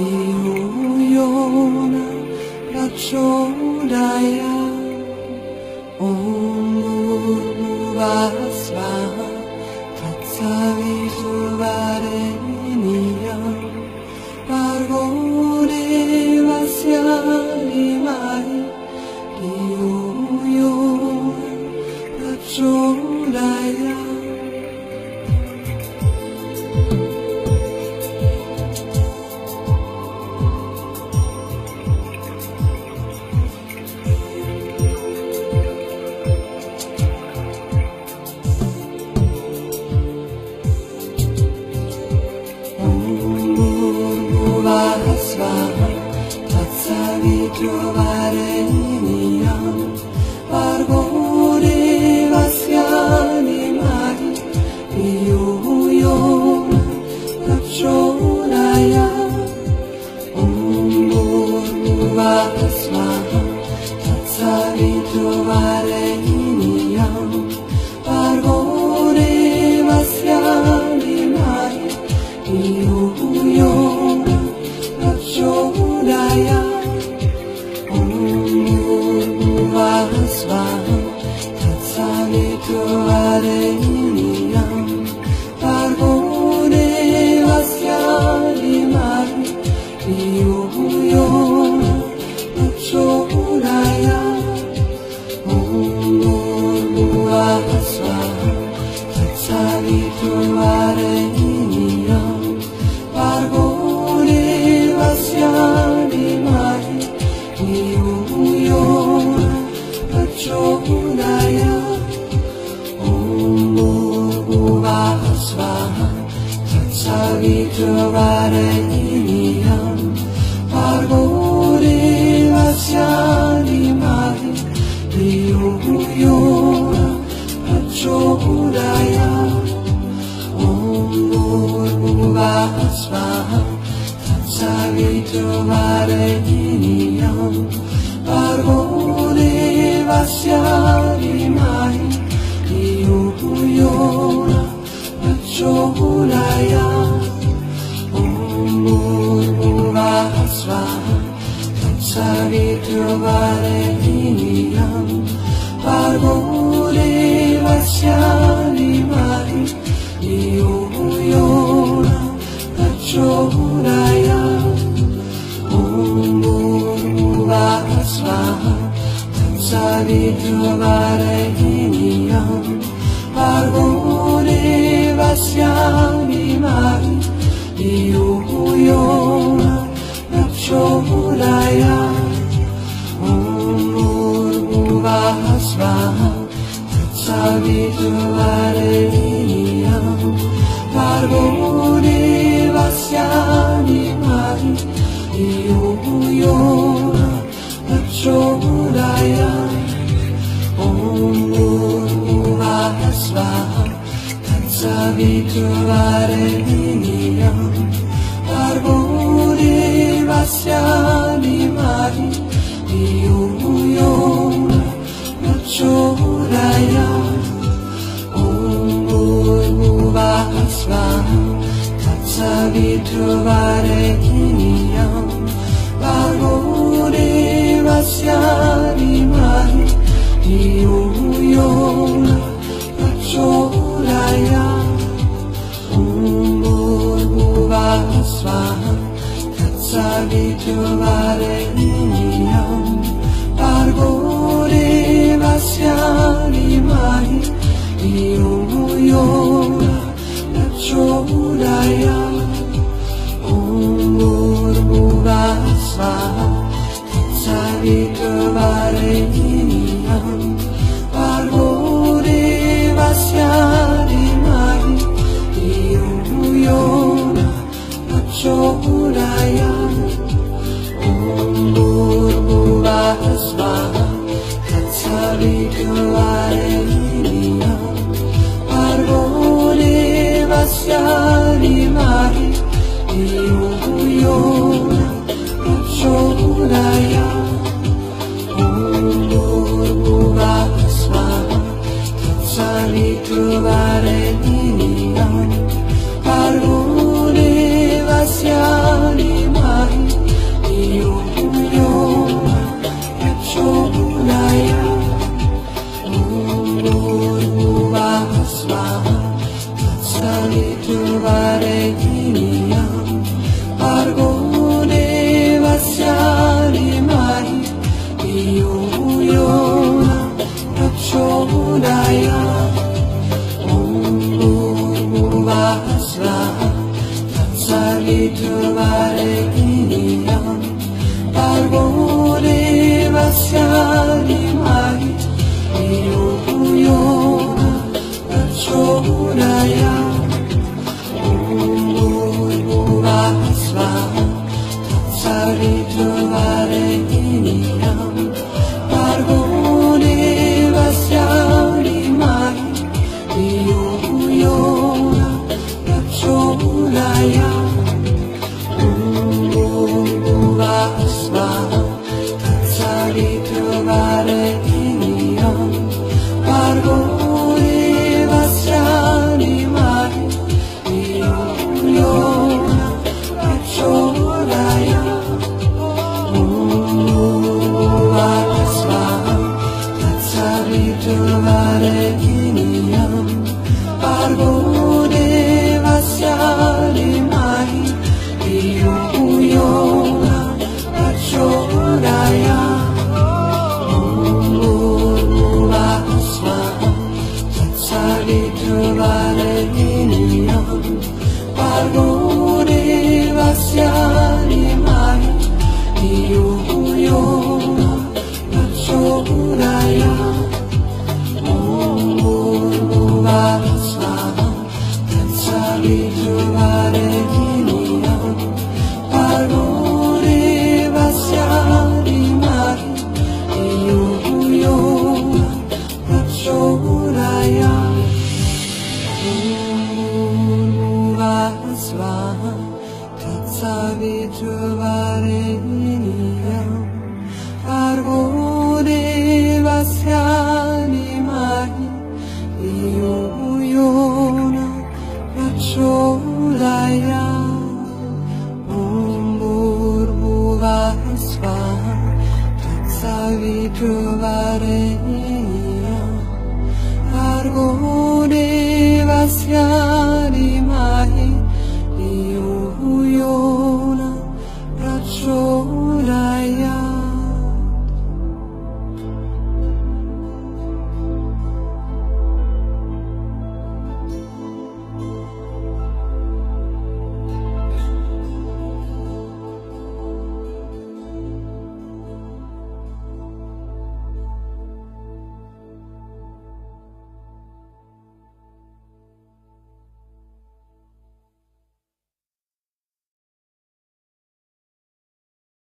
iuyona rachodaya Omurmuvasva Tatsaviturvareniya Pargodevasya Limai iuyona rachodaya Tatsaviturvareniya Pargodevasya Limai iuyona rachodaya Omurmuvasva Tatsaviturvareniya Pargodevasya Limai iuyona rachodaya Omurmuvasva Tatsaviturvareniya Pargodevasya Limai iuyona rachodaya Omurmuvasva Tatsaviturvareniya Pargodevasya Limai iuyona rachodaya Omurmuvasva Tatsaviturvareniya Pargodevasya Limai iuyona rachodaya Omurmuvasva Tatsaviturvareniya Pargodevasya Limai iuyona rachodaya Omurmuvasva Tatsaviturvareniya Pargodevasya Limai iuyona rachodaya Omurmuvasva Tatsaviturvareniya Pargodevasya Limai iuyona rachodaya Omurmuvasva Tatsaviturvareniya Pargodevasya Limai iuyona rachodaya Omurmuvasva Tatsaviturvareniya Pargodevasya Limai iuyona rachodaya Omurmuvasva Tatsaviturvareniya Pargodevasya Limai iuyona rachodaya Omurmuvasva Tatsaviturvareniya Pargodevasya Limai iuyona rachodaya Omurmuvasva Tatsaviturvareniya Pargodevasya Limai iuyona rachodaya Omurmuvasva Tatsaviturvareniya Pargodevasya Limai iuyona rachodaya Omurmuvasva Tatsaviturvareniya Pargodevasya Limai Tatsaviturvarenyam Bhargo Devasya Dhimahi Dhiyo yo na prachodayat Bhurvubhuvah swaha Tatsaviturvarenyam Bhargo Devasya Dhimahi Dhiyo yo na prachodayat Bhurvubhuvah swaha Tatsaviturvarenyam Bhargo Devasya Dhimahi Dhiyo yo na prachodayat Bhurvubhuvah swaha Tatsaviturvarenyam Bhargo Devasya Dhimahi Dhiyo yo na prachodayat Bhurvubhuvah swaha Tatsaviturvarenyam Bhargo Devasya Dhimahi Dhiyo yo na prachodayat Bhurvubhuvah swaha Tatsaviturvarenyam Bhargo Devasya Dhimahi Dhiyo yo na prachodayat Bhurvubhuvah swaha Tatsaviturvarenyam